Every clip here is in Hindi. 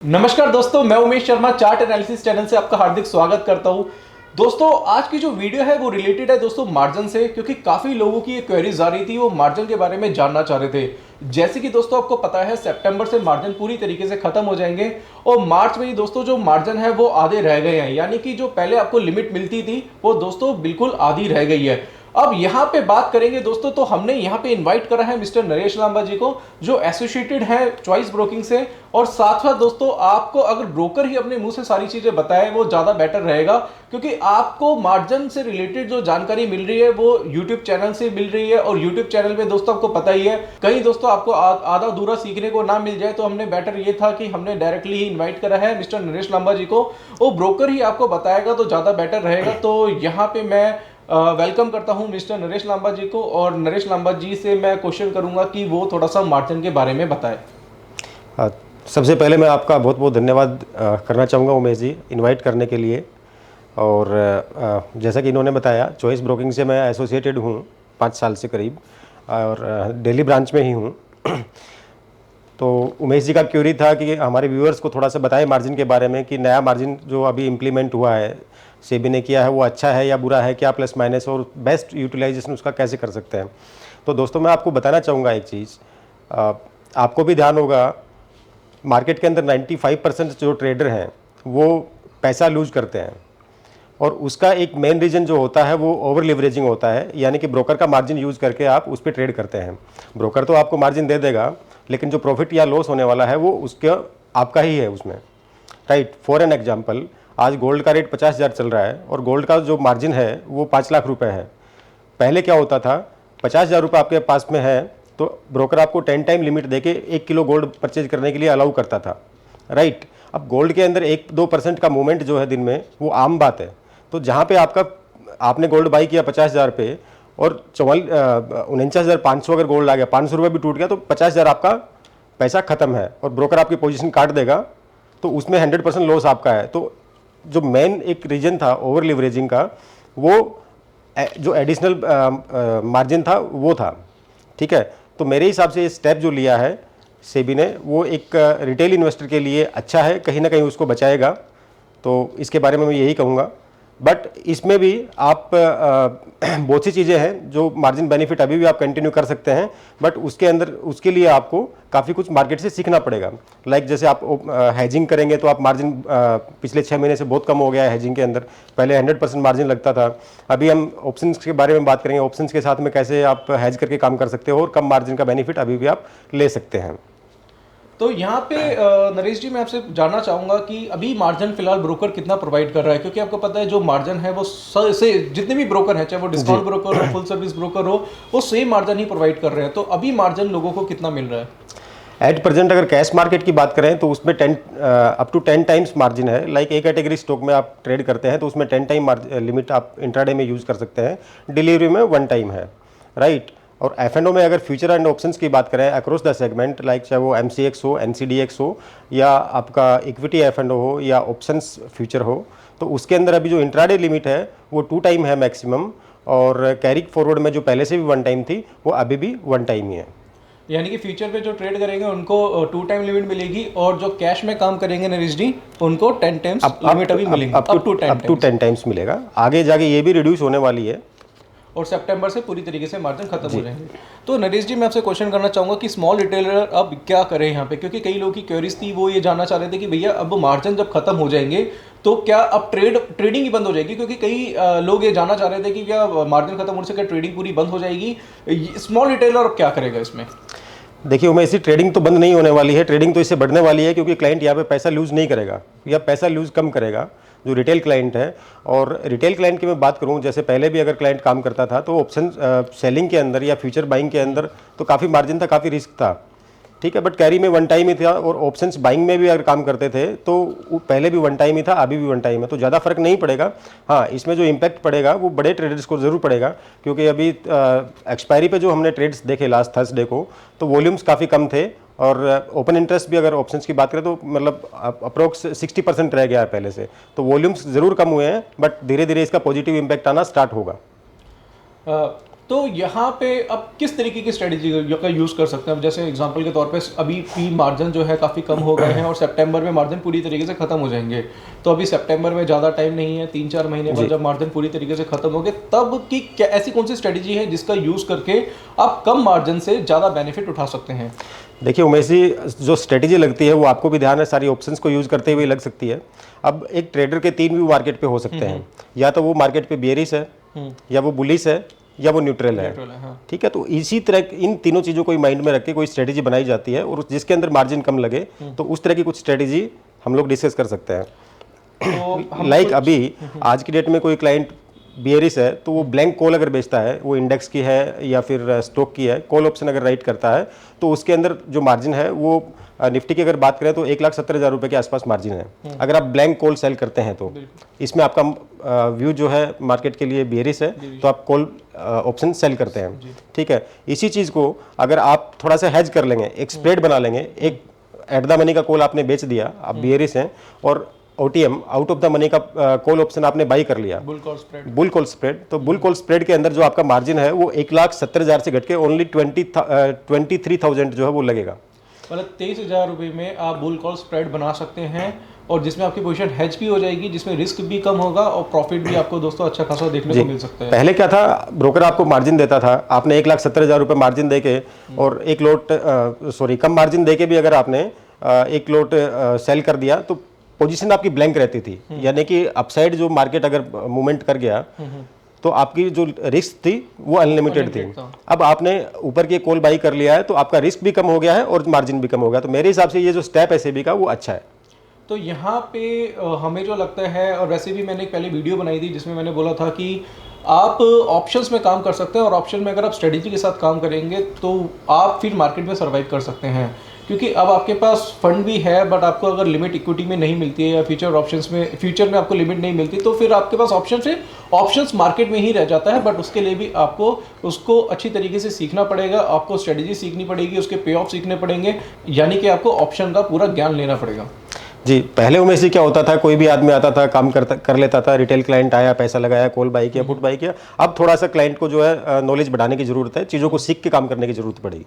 नमस्कार दोस्तों, मैं Umesh Sharma chart analysis channel से आपका हार्दिक स्वागत करता हूं। दोस्तों, आज की जो वीडियो है वो रिलेटेड है दोस्तों मार्जिन से, क्योंकि काफी लोगों की ये क्वेरीज आ रही थी, वो मार्जिन के बारे में जानना चाह रहे थे। जैसे कि दोस्तों आपको पता है सितंबर से मार्जिन पूरी तरीके से खत्म हो जाएंगे और मार्च में ही दोस्तों जो मार्जिन है वो आधे रह गए हैं, यानी कि जो पहले आपको लिमिट मिलती थी वो दोस्तों बिल्कुल आधी रह गई है। अब यहाँ पे बात करेंगे दोस्तों, तो हमने यहाँ पे इनवाइट करा है मिस्टर नरेश लांबा जी को, जो एसोसिएटेड है चॉइस ब्रोकिंग से। और साथ साथ दोस्तों आपको अगर ब्रोकर ही अपने मुंह से सारी चीजें बताए वो ज्यादा बेटर रहेगा, क्योंकि आपको मार्जिन से रिलेटेड जो जानकारी मिल रही है वो यूट्यूब चैनल से मिल रही है। और यूट्यूब चैनल पे दोस्तों आपको पता ही है, कहीं दोस्तों आपको आधा अधूरा सीखने को ना मिल जाए, तो हमने बेटर ये था कि हमने डायरेक्टली ही इन्वाइट करा है मिस्टर नरेश लांबा जी को। वो ब्रोकर ही आपको बताएगा तो ज्यादा बेटर रहेगा। तो यहाँ पे मैं वेलकम करता हूं मिस्टर नरेश लांबा जी को, और नरेश लांबा जी से मैं क्वेश्चन करूंगा कि वो थोड़ा सा मार्जिन के बारे में बताएं। सबसे पहले मैं आपका बहुत बहुत धन्यवाद करना चाहूँगा उमेश जी, इनवाइट करने के लिए। और जैसा कि इन्होंने बताया, चॉइस ब्रोकिंग से मैं एसोसिएटेड हूँ 5 साल से करीब, और दिल्ली ब्रांच में ही हूँ। तो उमेश जी का क्यूरी था कि हमारे व्यूअर्स को थोड़ा सा बताएं मार्जिन के बारे में, कि नया मार्जिन जो अभी इम्प्लीमेंट हुआ है, सेबी ने किया है, वो अच्छा है या बुरा है, क्या प्लस माइनस, और बेस्ट यूटिलाइजेशन उसका कैसे कर सकते हैं। तो दोस्तों मैं आपको बताना चाहूँगा एक चीज़, आपको भी ध्यान होगा मार्केट के अंदर 95% जो ट्रेडर हैं वो पैसा लूज करते हैं, और उसका एक मेन रीज़न जो होता है वो ओवर लिवरेजिंग होता है, यानी कि ब्रोकर का मार्जिन यूज़ करके आप उस पर ट्रेड करते हैं। ब्रोकर तो आपको मार्जिन दे देगा, लेकिन जो प्रॉफिट या लॉस होने वाला है वो उसका आपका ही है उसमें, राइट। फॉर एन एग्जाम्पल, आज गोल्ड का रेट 50,000 चल रहा है और गोल्ड का जो मार्जिन है वो 5 लाख रुपए है। पहले क्या होता था, 50,000 रुपये आपके पास में है तो ब्रोकर आपको 10 टाइम लिमिट देके 1 किलो गोल्ड परचेज करने के लिए अलाउ करता था, राइट। अब गोल्ड के अंदर 1-2% का मूवमेंट जो है दिन में, वो आम बात है। तो जहाँ पे आपने गोल्ड बाई किया 50,000 पे, और 49,500 अगर गोल्ड आ गया, 500 रुपये भी टूट गया, तो 50,000 आपका पैसा खत्म है और ब्रोकर आपकी पोजीशन काट देगा, तो उसमें 100% लॉस आपका है। तो जो मेन एक रीजन था ओवर लिवरेजिंग का, वो जो एडिशनल मार्जिन था वो था, ठीक है। तो मेरे हिसाब से ये स्टेप जो लिया है सेबी ने, वो एक रिटेल इन्वेस्टर के लिए अच्छा है, कहीं ना कहीं उसको बचाएगा। तो इसके बारे में मैं यही कहूँगा। बट इसमें भी आप बहुत सी चीज़ें हैं जो मार्जिन बेनिफिट अभी भी आप कंटिन्यू कर सकते हैं, बट उसके अंदर उसके लिए आपको काफ़ी कुछ मार्केट से सीखना पड़ेगा। लाइक जैसे आप हेजिंग करेंगे तो आप मार्जिन पिछले 6 महीने से बहुत कम हो गया है हेजिंग के अंदर। पहले 100% मार्जिन लगता था। अभी हम ऑप्शंस के बारे में बात करेंगे, ऑप्शंस के साथ में कैसे आप हेज करके काम कर सकते हो और कम मार्जिन का बेनिफिट अभी भी आप ले सकते हैं। तो यहाँ पे नरेश जी, मैं आपसे जानना चाहूंगा कि अभी मार्जिन फिलहाल ब्रोकर कितना प्रोवाइड कर रहा है, क्योंकि आपको पता है जो मार्जिन है वो से जितने भी ब्रोकर हैं, चाहे वो डिस्काउंट ब्रोकर हो, फुल सर्विस ब्रोकर हो, वो सेम मार्जिन ही प्रोवाइड कर रहे हैं। तो अभी मार्जिन लोगों को कितना मिल रहा है? एट प्रेजेंट अगर कैश मार्केट की बात करें तो उसमें अप टू 10 टाइम्स मार्जिन है। लाइक ए कैटेगरी स्टॉक में आप ट्रेड करते हैं तो उसमें 10 टाइम लिमिट आप इंट्राडे में यूज़ कर सकते हैं, डिलीवरी में 1 टाइम है, राइट। और F&O में अगर फ्यूचर एंड ऑप्शंस की बात करें अक्रॉस द सेगमेंट, लाइक चाहे वो MCX हो, NCDX हो, या आपका इक्विटी F&O हो, या ऑप्शंस फ्यूचर हो, तो उसके अंदर अभी जो इंट्राडे लिमिट है वो 2 टाइम है मैक्सिमम, और कैरी फॉरवर्ड में जो पहले से भी 1 टाइम थी वो अभी भी 1 टाइम ही है। यानी कि फ्यूचर पे जो ट्रेड करेंगे उनको 2 टाइम लिमिट मिलेगी, और जो कैश में काम करेंगे नरेश जी उनको 10 टाइम्स लिमिट अभी मिलेगी, अप टू 10 टाइम्स मिलेगा। आगे जाके ये भी रिड्यूस होने वाली है, और सितंबर से पूरी तरीके से मार्जिन खत्म हो जाएंगे। तो नरेश जी, मैं आपसे क्वेश्चन करना चाहूंगा कि स्मॉल रिटेलर अब क्या करें यहाँ पे, क्योंकि कई लोगों की क्वेरीज थी, वो ये जानना चाह रहे थे कि भैया अब मार्जिन जब खत्म हो जाएंगे तो क्या अब ट्रेडिंग ही बंद हो जाएगी, क्योंकि कई लोग ये जानना चाह रहे थे कि क्या मार्जिन खत्म होने से क्या ट्रेडिंग पूरी बंद हो जाएगी। स्मॉल रिटेलर अब क्या करेगा इसमें? देखिए उमेश जी, ट्रेडिंग तो बंद नहीं होने वाली है, ट्रेडिंग तो इससे बढ़ने वाली है, क्योंकि क्लाइंट यहाँ पे पैसा लूज नहीं करेगा या पैसा लूज कम करेगा, जो रिटेल क्लाइंट है। और रिटेल क्लाइंट की मैं बात करूँ, जैसे पहले भी अगर क्लाइंट काम करता था तो ऑप्शन सेलिंग के अंदर या फ्यूचर बाइंग के अंदर तो काफ़ी मार्जिन था, काफ़ी रिस्क था, ठीक है। बट कैरी में 1 टाइम ही था, और ऑप्शंस बाइंग में भी अगर काम करते थे तो पहले भी 1 टाइम ही था, अभी भी 1 टाइम है, तो ज़्यादा फर्क नहीं पड़ेगा। हाँ, इसमें जो इम्पैक्ट पड़ेगा वो बड़े ट्रेडर्स को ज़रूर पड़ेगा, क्योंकि अभी एक्सपायरी पे जो हमने ट्रेड्स देखे लास्ट थर्सडे को, तो वॉल्यूम्स काफ़ी कम थे और ओपन इंटरेस्ट भी अगर ऑप्शंस की बात करें तो मतलब अप्रोक्स 60% रह गया है पहले से। तो वॉल्यूम्स ज़रूर कम हुए हैं, बट धीरे धीरे इसका पॉजिटिव इम्पैक्ट आना स्टार्ट होगा। तो यहाँ पे अब किस तरीके की स्ट्रेटजी का यूज़ कर सकते हैं? अब जैसे एग्जांपल के तौर पे अभी पी मार्जिन जो है काफ़ी कम हो गए हैं और सितंबर में मार्जिन पूरी तरीके से ख़त्म हो जाएंगे। तो अभी सितंबर में ज़्यादा टाइम नहीं है, 3-4 महीने बाद जब मार्जिन पूरी तरीके से ख़त्म होंगे तब की क्या ऐसी कौन सी स्ट्रेटजी है जिसका यूज़ करके आप कम मार्जिन से ज़्यादा बेनिफिट उठा सकते हैं? देखिए उमेश जी, जो स्ट्रेटजी लगती है वो आपको भी ध्यान है, सारी ऑप्शंस को यूज़ करते हुए लग सकती है। अब एक ट्रेडर के 3 व्यू मार्केट पे हो सकते हैं, या तो वो मार्केट पे बेयरिश है, या वो बुलिश है, या वो न्यूट्रल है। हाँ। ठीक है, तो इसी तरह इन तीनों चीज़ों को माइंड में रख के कोई स्ट्रेटजी बनाई जाती है, और जिसके अंदर मार्जिन कम लगे तो उस तरह की कुछ स्ट्रेटजी हम लोग डिस्कस कर सकते हैं। तो लाइक अभी आज की डेट में कोई क्लाइंट बियरिश है तो वो ब्लैंक कॉल अगर बेचता है, वो इंडेक्स की है या फिर स्टॉक की है, कॉल ऑप्शन अगर राइट करता है, तो उसके अंदर जो मार्जिन है वो निफ्टी की अगर बात करें तो 1,70,000 रुपये के आसपास मार्जिन है। अगर आप ब्लैंक कॉल सेल करते हैं तो इसमें आपका व्यू जो है मार्केट के लिए बियरिश है, तो आप कॉल ऑप्शन सेल करते हैं। ठीक है, इसी चीज़ को अगर आप थोड़ा सा हेज कर लेंगे, एक स्प्रेड बना लेंगे, एक एट द मनी का कॉल आपने बेच दिया, आप बियरिश हैं, और OTM out of the money का कॉल ऑप्शन आपने बाई कर लिया, बुल कॉल स्प्रेड। तो बुल कॉल स्प्रेड के अंदर जो आपका मार्जिन है वो 1,70,000 से घट के ओनली 23,000 जो है वो लगेगा। मतलब 23,000 रुपये में आप बुल कॉल स्प्रेड बना सकते हैं, और जिसमें आपकी पोजीशन हेज भी हो जाएगी, जिसमें रिस्क भी कम होगा और प्रॉफिट भी आपको दोस्तों अच्छा खासा देखने को मिल सकता है। पहले क्या था, ब्रोकर आपको मार्जिन देता था, आपने 1,70,000 रुपये मार्जिन देके और एक लोट कम मार्जिन देके भी अगर आपने एक लोट सेल कर दिया तो पोजीशन आपकी ब्लैंक रहती थी, यानी कि अपसाइड जो मार्केट अगर मूवमेंट कर गया तो आपकी जो रिस्क थी वो अनलिमिटेड थी। अब आपने ऊपर की कॉल बाई कर लिया है तो आपका रिस्क भी कम हो गया है और मार्जिन भी कम हो गया। तो मेरे हिसाब से ये जो स्टेप है सेबी का वो अच्छा है। तो यहाँ पे हमें जो लगता है, और वैसे भी मैंने एक पहले वीडियो बनाई थी जिसमें मैंने बोला था कि आप ऑप्शंस में काम कर सकते हैं, और ऑप्शन में अगर आप स्ट्रेटजी के साथ काम करेंगे तो आप फिर मार्केट में सर्वाइव कर सकते हैं, क्योंकि अब आपके पास फंड भी है, बट आपको अगर लिमिट इक्विटी में नहीं मिलती है या फ्यूचर में आपको लिमिट नहीं मिलती, तो फिर आपके पास ऑप्शंस मार्केट में ही रह जाता है। बट उसके लिए भी आपको उसको अच्छी तरीके से सीखना पड़ेगा, आपको स्ट्रेटजी सीखनी पड़ेगी, उसके पे ऑफ सीखने पड़ेंगे, यानी कि आपको ऑप्शन का पूरा ज्ञान लेना पड़ेगा। जी, पहले उमेश जी क्या होता था, कोई भी आदमी आता था, काम कर लेता था, रिटेल क्लाइंट आया, पैसा लगाया, कॉल बाई किया, पुट बाई किया। अब थोड़ा सा क्लाइंट को जो है नॉलेज बढ़ाने की ज़रूरत है, चीज़ों को सीख के काम करने की ज़रूरत पड़ेगी,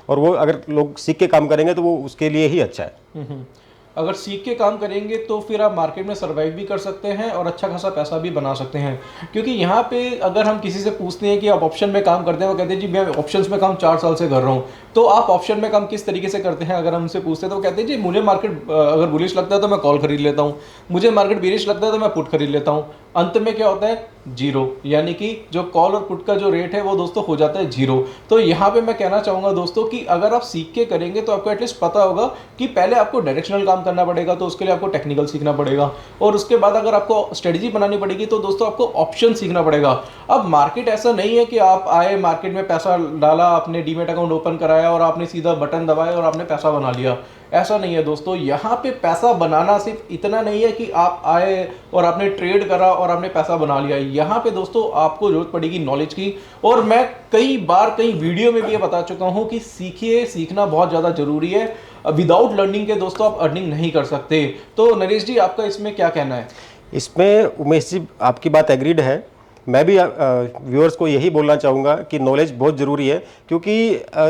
और वो अगर लोग सीख के काम करेंगे तो वो उसके लिए ही अच्छा है। अगर सीख के काम करेंगे तो फिर आप मार्केट में सर्वाइव भी कर सकते हैं और अच्छा खासा पैसा भी बना सकते हैं। क्योंकि यहाँ पे अगर हम किसी से पूछते हैं कि आप ऑप्शन में काम करते हैं, वो कहते हैं जी मैं ऑप्शंस में काम 4 साल से कर रहा हूँ। तो आप ऑप्शन में काम किस तरीके से करते हैं अगर हमसे पूछते हैं, तो वो कहते हैं जी मुझे मार्केट अगर बुलिश लगता है तो मैं कॉल खरीद लेता हूँ, मुझे मार्केट बेरिश लगता है तो मैं पुट खरीद लेता हूँ। अंत में क्या होता है, जीरो, यानी कि जो कॉल और पुट का जो रेट है वो दोस्तों हो जाता है जीरो। तो यहाँ पे मैं कहना चाहूँगा दोस्तों कि अगर आप सीख के करेंगे तो आपको एटलीस्ट पता होगा कि पहले आपको डायरेक्शनल काम करना पड़ेगा, तो उसके लिए आपको टेक्निकल सीखना पड़ेगा, और उसके बाद अगर आपको स्ट्रेटजी बनानी पड़ेगी तो दोस्तों आपको ऑप्शन सीखना पड़ेगा। अब मार्केट ऐसा नहीं है कि आप आए, मार्केट में पैसा डाला, आपने डीमेट अकाउंट ओपन कराया और आपने सीधा बटन दबाया और आपने पैसा बना लिया। ऐसा नहीं है दोस्तों, यहाँ पे पैसा बनाना सिर्फ इतना नहीं है कि आप आए और आपने ट्रेड करा और आपने पैसा बना लिया। यहाँ पे दोस्तों आपको जरूरत पड़ेगी नॉलेज की, और मैं कई बार कई वीडियो में भी ये बता चुका हूँ कि सीखिए, सीखना बहुत ज़्यादा जरूरी है। विदाउट लर्निंग के दोस्तों आप अर्निंग नहीं कर सकते। तो नरेश जी आपका इसमें क्या कहना है? इसमें उमेश जी आपकी बात एग्रीड है। मैं भी व्यूअर्स को यही बोलना चाहूँगा कि नॉलेज बहुत ज़रूरी है, क्योंकि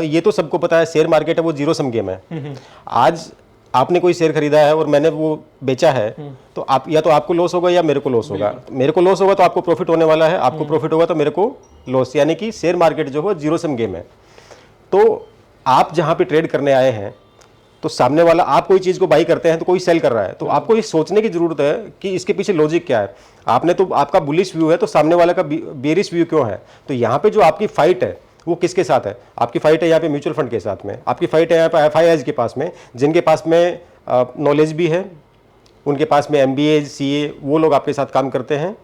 ये तो सबको पता है शेयर मार्केट है वो जीरो सम गेम है। आज आपने कोई शेयर खरीदा है और मैंने वो बेचा है, तो आप या तो आपको लॉस होगा या मेरे को लॉस होगा। मेरे को लॉस होगा तो आपको प्रॉफिट होने वाला है, आपको प्रॉफिट होगा तो मेरे को लॉस, यानी कि शेयर मार्केट जो है जीरो सम गेम है। तो आप जहाँ पे ट्रेड करने आए हैं तो सामने वाला, आप कोई चीज़ को बाई करते हैं तो कोई सेल कर रहा है, तो आपको ये सोचने की जरूरत है कि इसके पीछे लॉजिक क्या है। आपने तो आपका बुलिश व्यू है तो सामने वाला का बेरिश व्यू क्यों है। तो यहाँ पे जो आपकी फाइट है वो किसके साथ है? आपकी फाइट है यहाँ पे म्यूचुअल फंड के साथ में, आपकी फाइट है यहाँ पे FIIs के पास में, जिनके पास में नॉलेज भी है, उनके पास में MBA CA वो लोग आपके साथ काम करते हैं,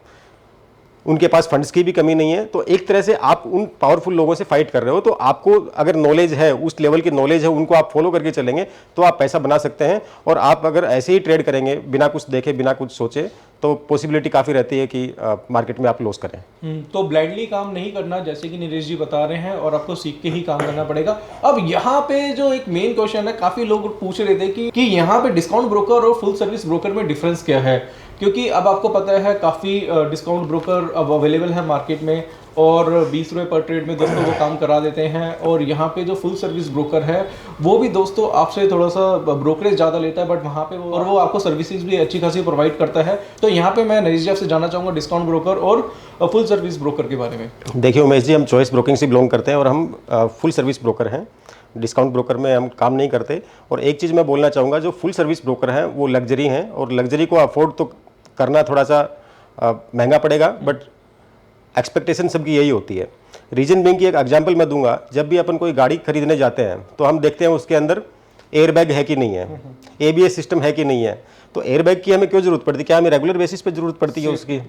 उनके पास फंड्स की भी कमी नहीं है। तो एक तरह से आप उन पावरफुल लोगों से फाइट कर रहे हो। तो आपको अगर नॉलेज है, उस लेवल की नॉलेज है, उनको आप फॉलो करके चलेंगे तो आप पैसा बना सकते हैं। और आप अगर ऐसे ही ट्रेड करेंगे बिना कुछ देखे, बिना कुछ सोचे, तो पॉसिबिलिटी काफ़ी रहती है कि मार्केट में आप लॉस करें। तो ब्लाइंडली काम नहीं करना, जैसे कि नीरज जी बता रहे हैं, और आपको सीख के ही काम करना पड़ेगा। अब यहाँ पे जो एक मेन क्वेश्चन है, काफ़ी लोग पूछ रहे थे कि यहाँ पे डिस्काउंट ब्रोकर और फुल सर्विस ब्रोकर में डिफरेंस क्या है, क्योंकि अब आपको पता है काफ़ी डिस्काउंट ब्रोकर अब अवेलेबल है मार्केट में, और 20 रुपये पर ट्रेड में दोस्तों वो काम करा देते हैं। और यहाँ पे जो फुल सर्विस ब्रोकर है वो भी दोस्तों आपसे थोड़ा सा ब्रोकरेज ज़्यादा लेता है, बट वहाँ पे वो आपको सर्विसेज भी अच्छी खासी प्रोवाइड करता है। तो यहाँ पे मैं नरेश जी आपसे जानना चाहूँगा डिस्काउंट ब्रोकर और फुल सर्विस ब्रोकर के बारे में। देखिए उमेश जी, हम चॉइस ब्रोकिंग से बिलोंग करते हैं और हम फुल सर्विस ब्रोकर हैं। डिस्काउंट ब्रोकर में हम काम नहीं करते। और एक चीज़ मैं बोलना चाहूँगा, जो फुल सर्विस ब्रोकर हैं वो लग्जरी हैं, और लग्जरी को अफोर्ड तो करना थोड़ा सा महंगा पड़ेगा, बट एक्सपेक्टेशन सबकी यही होती है। रीजन बिंग की एक एग्जांपल मैं दूंगा, जब भी अपन कोई गाड़ी खरीदने जाते हैं तो हम देखते हैं उसके अंदर एयरबैग है कि नहीं है, एबीएस सिस्टम है कि नहीं है। तो एयरबैग की हमें क्यों जरूरत पड़ती है? क्या हमें रेगुलर बेसिस पे जरूरत पड़ती है उसकी?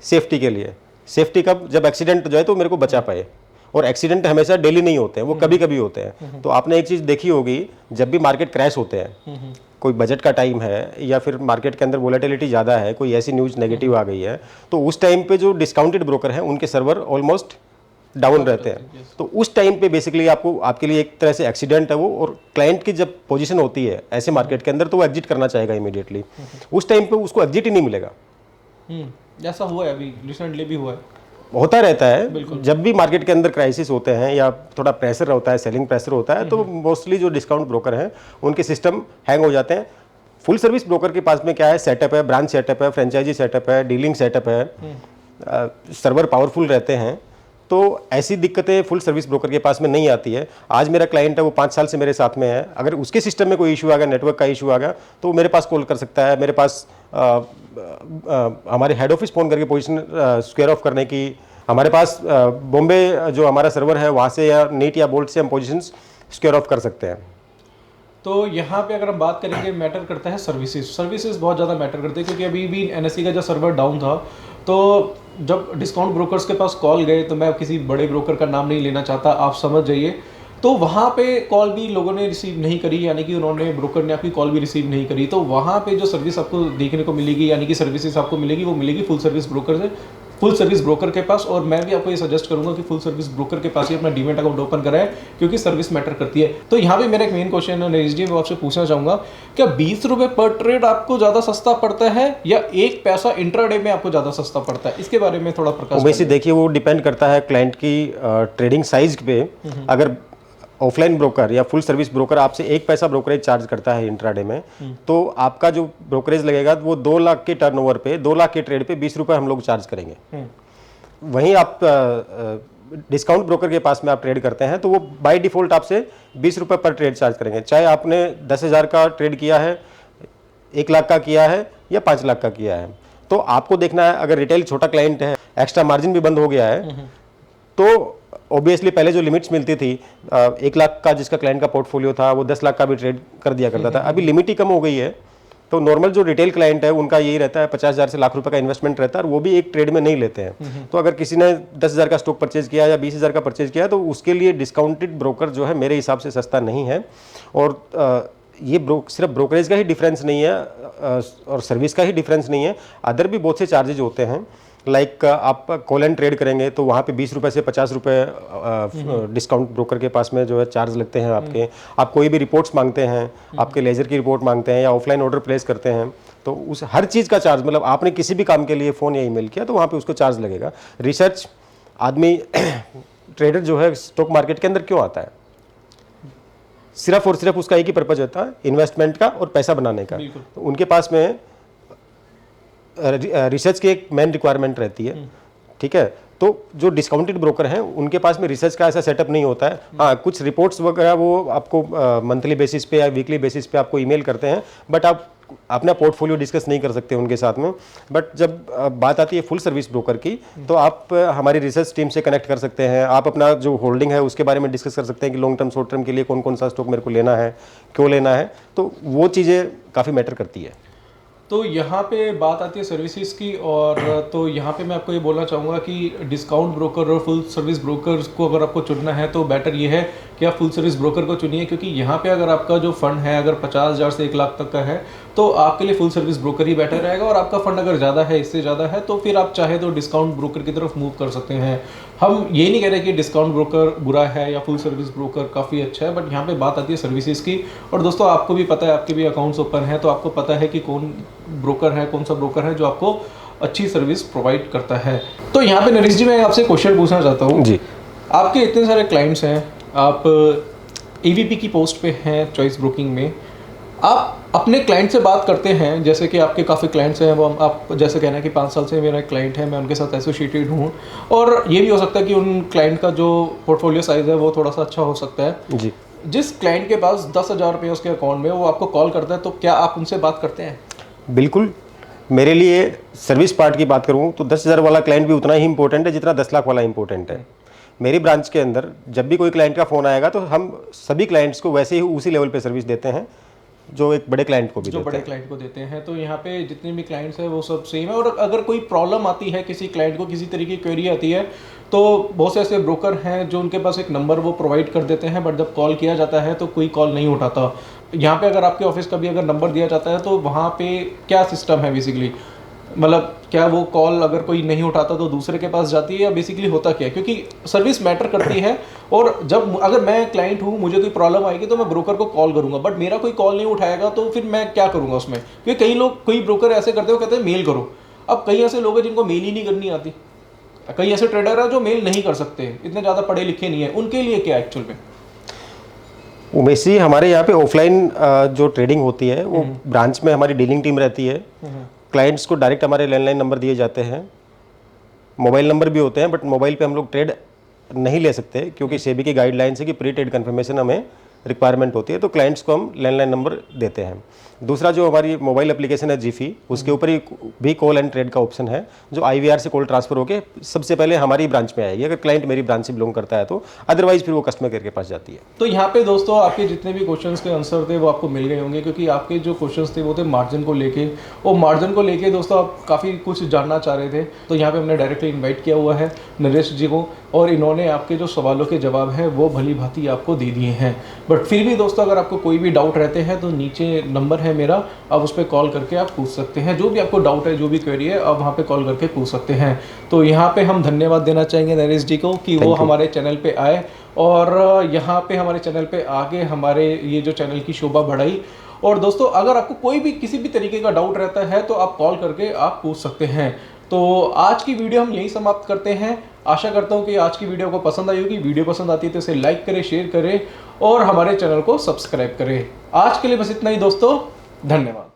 सेफ्टी के लिए। सेफ्टी कब? जब एक्सीडेंट हो जाए तो मेरे को बचा पाए। और एक्सीडेंट हमेशा डेली नहीं होते हैं, वो कभी कभी होते हैं। तो आपने एक चीज़ देखी होगी, जब भी मार्केट क्रैश होते हैं, कोई बजट का टाइम है या फिर मार्केट के अंदर वोलेटिलिटी ज़्यादा है, कोई ऐसी न्यूज़ नेगेटिव आ गई है, तो उस टाइम पे जो डिस्काउंटेड ब्रोकर हैं उनके सर्वर ऑलमोस्ट डाउन रहते हैं। तो उस टाइम पे बेसिकली आपको, आपके लिए एक तरह से एक्सीडेंट है वो, और क्लाइंट की जब पोजीशन होती है ऐसे मार्केट के अंदर तो वो एग्जिट करना चाहेगा इमीडिएटली। उस टाइम पे उसको एग्जिट ही नहीं मिलेगा। ऐसा हुआ है, अभी रिसेंटली भी हुआ है, होता रहता है। जब भी मार्केट के अंदर क्राइसिस होते हैं या थोड़ा प्रेशर होता है, सेलिंग प्रेशर होता है, तो मोस्टली जो डिस्काउंट ब्रोकर हैं उनके सिस्टम हैंग हो जाते हैं। फुल सर्विस ब्रोकर के पास में क्या है? सेटअप है, ब्रांच सेटअप है, फ्रेंचाइजी सेटअप है, डीलिंग सेटअप है, सर्वर पावरफुल रहते हैं। तो ऐसी दिक्कतें फुल सर्विस ब्रोकर के पास में नहीं आती है। आज मेरा क्लाइंट है, वो 5 साल से मेरे साथ में है, अगर उसके सिस्टम में कोई इशू आ गया, नेटवर्क का इशू आ गया, तो वो मेरे पास कॉल कर सकता है। मेरे पास हमारे हेड ऑफिस फ़ोन करके पोजीशन स्क्वायर ऑफ करने की, हमारे पास बॉम्बे जो हमारा सर्वर है वहाँ से या नीट या बोल्ट से हम पोजीशन स्क्वायर ऑफ कर सकते हैं। तो यहाँ पे अगर हम बात करेंगे, मैटर करता है सर्विसेज बहुत ज़्यादा मैटर करते हैं, क्योंकि अभी भी एनएससी का जो सर्वर डाउन था, तो जब डिस्काउंट ब्रोकर्स के पास कॉल गए, तो मैं किसी बड़े ब्रोकर का नाम नहीं लेना चाहता, आप समझ जाइए, तो वहाँ पे कॉल भी लोगों ने रिसीव नहीं करी, यानी कि उन्होंने, ब्रोकर ने आपकी कॉल भी रिसीव नहीं करी। तो वहाँ पे जो सर्विस आपको देखने को मिलेगी, यानी कि सर्विसेज आपको मिलेगी, वो मिलेगी फुल सर्विस ब्रोकर से, फुल सर्विस ब्रोकर के पास। और मैं भी आपको ये सजेस्ट करूंगा कि फुल सर्विस ब्रोकर के पास ही अपना डीमैट अकाउंट ओपन कराएं, क्योंकि सर्विस मैटर करती है। तो यहाँ पे मेरा एक मेन क्वेश्चन है नरेश जी, वो आपसे पूछना चाहूंगा, क्या 20 रुपये पर ट्रेड आपको ज़्यादा सस्ता पड़ता है या 1 पैसा इंट्राडे में आपको ज़्यादा सस्ता पड़ता है? इसके बारे में थोड़ा प्रकाश। वैसे देखिए, वो डिपेंड करता है क्लाइंट की ट्रेडिंग साइज पे। अगर ऑफलाइन ब्रोकर या फुल सर्विस ब्रोकर आपसे 1 पैसा ब्रोकरेज चार्ज करता है इंट्राडे में, तो आपका जो ब्रोकरेज लगेगा वो 2 लाख के टर्नओवर पे, 2 लाख के ट्रेड पे 20 रुपये हम लोग चार्ज करेंगे। वहीं आप डिस्काउंट ब्रोकर के पास में आप ट्रेड करते हैं तो वो बाय डिफॉल्ट आपसे 20 रुपये पर ट्रेड चार्ज करेंगे, चाहे आपने 10,000 का ट्रेड किया है, 1 लाख का किया है या 5 लाख का किया है। तो आपको देखना है, अगर रिटेल छोटा क्लाइंट है, एक्स्ट्रा मार्जिन भी बंद हो गया है, तो ऑब्वियसली पहले जो लिमिट्स मिलती थी, 1 लाख का जिसका क्लाइंट का पोर्टफोलियो था वो 10 लाख का भी ट्रेड कर दिया करता था, अभी लिमिट ही कम हो गई है। तो नॉर्मल जो रिटेल क्लाइंट है उनका यही रहता है, 50,000 से लाख रुपए का इन्वेस्टमेंट रहता है, और वो भी एक ट्रेड में नहीं लेते हैं। तो अगर किसी ने 10,000 का स्टॉक परचेज किया या 20,000 का परचेज किया, तो उसके लिए डिस्काउंटेड ब्रोकर जो है मेरे हिसाब से सस्ता नहीं है। और ये सिर्फ ब्रोकरेज का ही डिफरेंस नहीं है और सर्विस का ही डिफरेंस नहीं है, अदर भी बहुत से चार्जेज होते हैं। लाइक आप कॉल एंड ट्रेड करेंगे तो वहाँ पे 20 रुपये से 50 रुपये डिस्काउंट ब्रोकर के पास में जो है चार्ज लगते हैं आपके। आप कोई भी रिपोर्ट्स मांगते हैं, आपके लेजर की रिपोर्ट मांगते हैं या ऑफलाइन ऑर्डर प्लेस करते हैं, तो उस हर चीज़ का चार्ज, मतलब आपने किसी भी काम के लिए फ़ोन या ईमेल किया तो वहाँ पे उसको चार्ज लगेगा। रिसर्च आदमी ट्रेडर जो है स्टॉक मार्केट के अंदर क्यों आता है? सिर्फ और सिर्फ उसका एक ही पर्पज होता है, इन्वेस्टमेंट का और पैसा बनाने का। तो उनके पास में रिसर्च की एक मेन रिक्वायरमेंट रहती है, ठीक है। तो जो डिस्काउंटेड ब्रोकर हैं उनके पास में रिसर्च का ऐसा सेटअप नहीं होता है। हाँ, कुछ रिपोर्ट्स वगैरह वो आपको मंथली बेसिस पे या वीकली बेसिस पे आपको ईमेल करते हैं, बट आप अपना पोर्टफोलियो डिस्कस नहीं कर सकते उनके साथ में। बट जब बात आती है फुल सर्विस ब्रोकर की, तो आप हमारी रिसर्च टीम से कनेक्ट कर सकते हैं, आप अपना जो होल्डिंग है उसके बारे में डिस्कस कर सकते हैं कि लॉन्ग टर्म शॉर्ट टर्म के लिए कौन कौन सा स्टॉक मेरे को लेना है, क्यों लेना है, तो वो चीज़ें काफ़ी मैटर करती है। तो यहाँ पे बात आती है सर्विसेज की, और तो यहाँ पे मैं आपको ये बोलना चाहूँगा कि डिस्काउंट ब्रोकर और फुल सर्विस ब्रोकर को अगर आपको चुनना है तो बेटर ये है कि आप फुल सर्विस ब्रोकर को चुनिए, क्योंकि यहाँ पे अगर आपका जो फंड है अगर 50,000 से 1 लाख तक का है तो आपके लिए फुल सर्विस ब्रोकर ही बेटर रहेगा। और आपका फंड अगर ज़्यादा है, इससे ज़्यादा है, तो फिर आप चाहे तो डिस्काउंट ब्रोकर की तरफ मूव कर सकते हैं। हम ये नहीं कह रहे कि डिस्काउंट ब्रोकर बुरा है या फुल सर्विस ब्रोकर काफ़ी अच्छा है, बट यहाँ पे बात आती है सर्विसेज की। और दोस्तों आपको भी पता है, आपके भी अकाउंट्स ओपन है, तो आपको पता है कि कौन ब्रोकर है, कौन सा ब्रोकर है जो आपको अच्छी सर्विस प्रोवाइड करता है। तो यहाँ पे नरेश जी मैं आपसे क्वेश्चन पूछना चाहता हूँ जी। आपके इतने सारे क्लाइंट्स हैं, आप EVP की पोस्ट पे हैं चॉइस ब्रोकिंग में, आप अपने क्लाइंट से बात करते हैं, जैसे कि आपके काफ़ी क्लाइंट्स हैं, वो आप जैसे कहना है कि 5 साल से मेरा एक क्लाइंट है, मैं उनके साथ एसोसिएटेड हूँ, और ये भी हो सकता है कि उन क्लाइंट का जो पोर्टफोलियो साइज़ है वो थोड़ा सा अच्छा हो सकता है जी। जिस क्लाइंट के पास 10,000 रुपये उसके अकाउंट में, वो आपको कॉल करता है, तो क्या आप उनसे बात करते हैं? बिल्कुल। मेरे लिए सर्विस पार्ट की बात करूँ तो 10,000 वाला क्लाइंट भी उतना ही इंपॉर्टेंट है जितना 10 लाख वाला इंपॉर्टेंट है। मेरी ब्रांच के अंदर जब भी कोई क्लाइंट का फ़ोन आएगा तो हम सभी क्लाइंट्स को वैसे ही उसी लेवल पे सर्विस देते हैं जो एक बड़े क्लाइंट को भी जो देते बड़े हैं। क्लाइंट को देते हैं। तो यहाँ पे जितने भी क्लाइंट्स हैं वो सब सेम है। और अगर कोई प्रॉब्लम आती है, किसी क्लाइंट को किसी तरीके की क्वेरी आती है, तो बहुत से ऐसे ब्रोकर हैं जो उनके पास एक नंबर वो प्रोवाइड कर देते हैं, बट जब कॉल किया जाता है तो कोई कॉल नहीं उठाता। यहाँ पे अगर आपके ऑफिस का भी अगर नंबर दिया जाता है तो वहाँ पे क्या सिस्टम है बेसिकली, मतलब क्या वो कॉल अगर कोई नहीं उठाता तो दूसरे के पास जाती है, या बेसिकली होता क्या है? क्योंकि सर्विस मैटर करती है, और जब अगर मैं क्लाइंट हूँ, मुझे कोई प्रॉब्लम आएगी तो मैं ब्रोकर को कॉल करूंगा, बट मेरा कोई कॉल नहीं उठाएगा तो फिर मैं क्या करूंगा उसमें? क्योंकि कई ब्रोकर ऐसे करते हो, कहते हैं मेल करो। अब कई ऐसे लोग हैं जिनको मेल ही नहीं करनी आती, कई ऐसे ट्रेडर हैं जो मेल नहीं कर सकते, इतने ज़्यादा पढ़े लिखे नहीं है, उनके लिए क्या एक्चुअल में? उमेश जी, हमारे यहाँ पे ऑफलाइन जो ट्रेडिंग होती है वो ब्रांच में हमारी डीलिंग टीम रहती है। क्लाइंट्स को डायरेक्ट हमारे लैंडलाइन नंबर दिए जाते हैं, मोबाइल नंबर भी होते हैं, बट मोबाइल पे हम लोग ट्रेड नहीं ले सकते क्योंकि सेबी की गाइडलाइन है कि प्री ट्रेड कन्फर्मेशन हमें रिक्वायरमेंट होती है, तो क्लाइंट्स को हम लैंडलाइन नंबर देते हैं। दूसरा जो हमारी मोबाइल एप्लीकेशन है जीफी, उसके ऊपर ही भी कॉल एंड ट्रेड का ऑप्शन है, जो IVR से कॉल ट्रांसफर होकर सबसे पहले हमारी ब्रांच में आएगी, अगर क्लाइंट मेरी ब्रांच से बिलोंग करता है तो, अदरवाइज फिर वो कस्टमर केयर के पास जाती है। तो यहाँ पे दोस्तों आपके जितने भी क्वेश्चंस के आंसर थे वो आपको मिल गए होंगे, क्योंकि आपके जो क्वेश्चंस थे वो थे मार्जिन को लेके, और मार्जिन को लेके दोस्तों आप काफ़ी कुछ जानना चाह रहे थे। तो यहाँ पे हमने डायरेक्टली इन्वाइट किया हुआ है नरेश जी को, और इन्होंने आपके जो सवालों के जवाब हैं वो भली भांति आपको दे दिए हैं। बट फिर भी दोस्तों अगर आपको कोई भी डाउट रहते हैं तो नीचे नंबर है मेरा, आप उस पर कॉल करके आप पूछ सकते हैं, जो भी आपको डाउट है, जो भी क्वेरी है, आप वहाँ पे कॉल करके पूछ सकते हैं। तो यहाँ पे हम धन्यवाद देना चाहेंगे नरेश जी को कि वो हमारे चैनल पे आए, और यहाँ पे हमारे चैनल पे आके हमारे ये जो चैनल की शोभा बढ़ाई। और दोस्तों अगर आपको कोई भी किसी भी तरीके का डाउट रहता है तो आप कॉल करके आप पूछ सकते हैं। तो आज की वीडियो हम यही समाप्त करते हैं। आशा करता हूँ कि आज की वीडियो को पसंद आई होगी। वीडियो पसंद आती है तो इसे लाइक करें, शेयर करें और हमारे चैनल को सब्सक्राइब करें। आज के लिए बस इतना ही दोस्तों, धन्यवाद।